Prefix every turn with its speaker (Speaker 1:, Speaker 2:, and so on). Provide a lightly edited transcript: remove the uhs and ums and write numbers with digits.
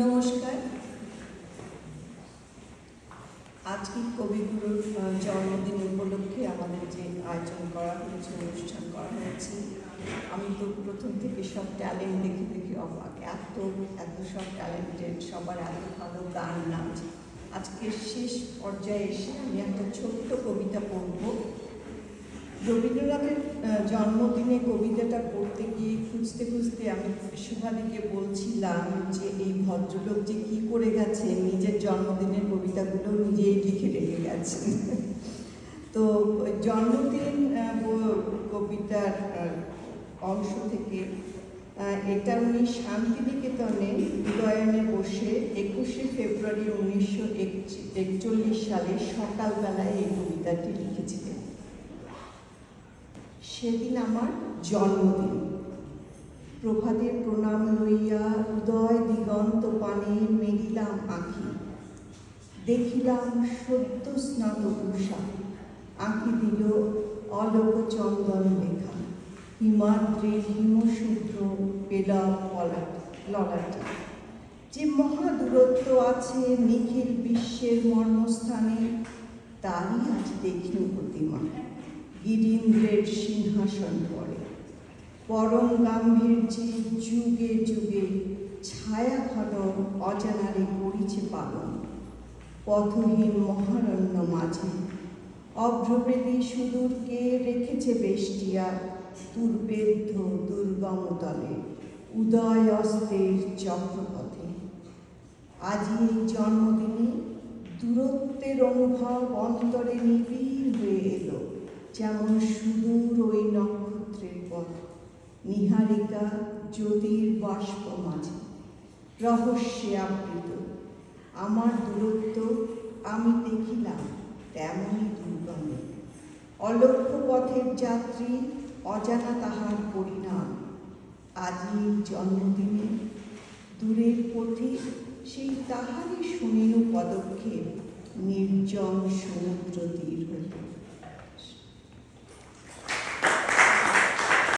Speaker 1: নমস্কার। আজকে কবিগুরুর জন্মদিন উপলক্ষে আমাদের যে আয়োজন করা হয়েছে, অনুষ্ঠান করা হয়েছে, আমি তো প্রথম থেকে সব ট্যালেন্ট দেখে দেখে অবাক। এত সব ট্যালেন্টেড, সবার এত ভালো গান, নাচ। আজকে শেষ পর্যায়ে এসে আমি একটা ছোট্ট কবিতা পড়ব। রবীন্দ্রনাথের জন্মদিনে কবিতাটা পড়তে গিয়ে খুঁজতে খুঁজতে আমি শুভাদিকে বলছিলাম যে এই ভদ্রলোক যে কী করে গেছে, নিজের জন্মদিনের কবিতাগুলো নিজেই লিখে রেখে গেছেন। তো জন্মদিন কবিতার অংশ থেকে এটা উনি শান্তিনিকেতনে উদয়নে বসে 21শে ফেব্রুয়ারি 1941 সালে সকালবেলায় এই কবিতাটি লিখেছিলেন। সেদিন আমার জন্মদিন। প্রভাতের প্রণাম লইয়া উদয় দিগন্ত পানে মেলিলাম আঁখি। দেখিলাম সদ্য স্নাত উষা, আঁখি দিল অলোক চন্দন লেখা। হিমাদ্রির হিমশূদ্র পেলব ললাটে। যে মহা দূরত্ব আছে নিখিল বিশ্বের মর্মস্থানে, তারই আজ দেখিনি প্রতিমা গিরীন্দ্রের সিংহাসন পরে। পরম গাম্ভীর্যে যুগে যুগে ছায়া ঘন অজানারে করিছে পালন। পথহীন মহারণ্য মাঝে অভ্রবেদী সুদূরকে রেখেছে বেষ্টিয়া দুর্বেদ্য দুর্গম তলে উদয় অস্তের চক্রপথে। আজই এই জন্মদিনে দূরত্বের অনুভব অন্তরে নিবিড় হয়ে এলো, যেমন সুদূর ওই নক্ষত্রের পথ নিহারিকা জ্যোতির বাষ্প মাঝে রহস্যে আবৃত। আমার দূরত্ব আমি দেখিলাম তেমনই দুর্গম। অলক্ষ্য পথের যাত্রী, অজানা তাহার পরিণাম। আজই এই জন্মদিনে দূরের পথে সেই তাহারই সুনীল পদক্ষেপ নির্জন সমুদ্র তীর হল।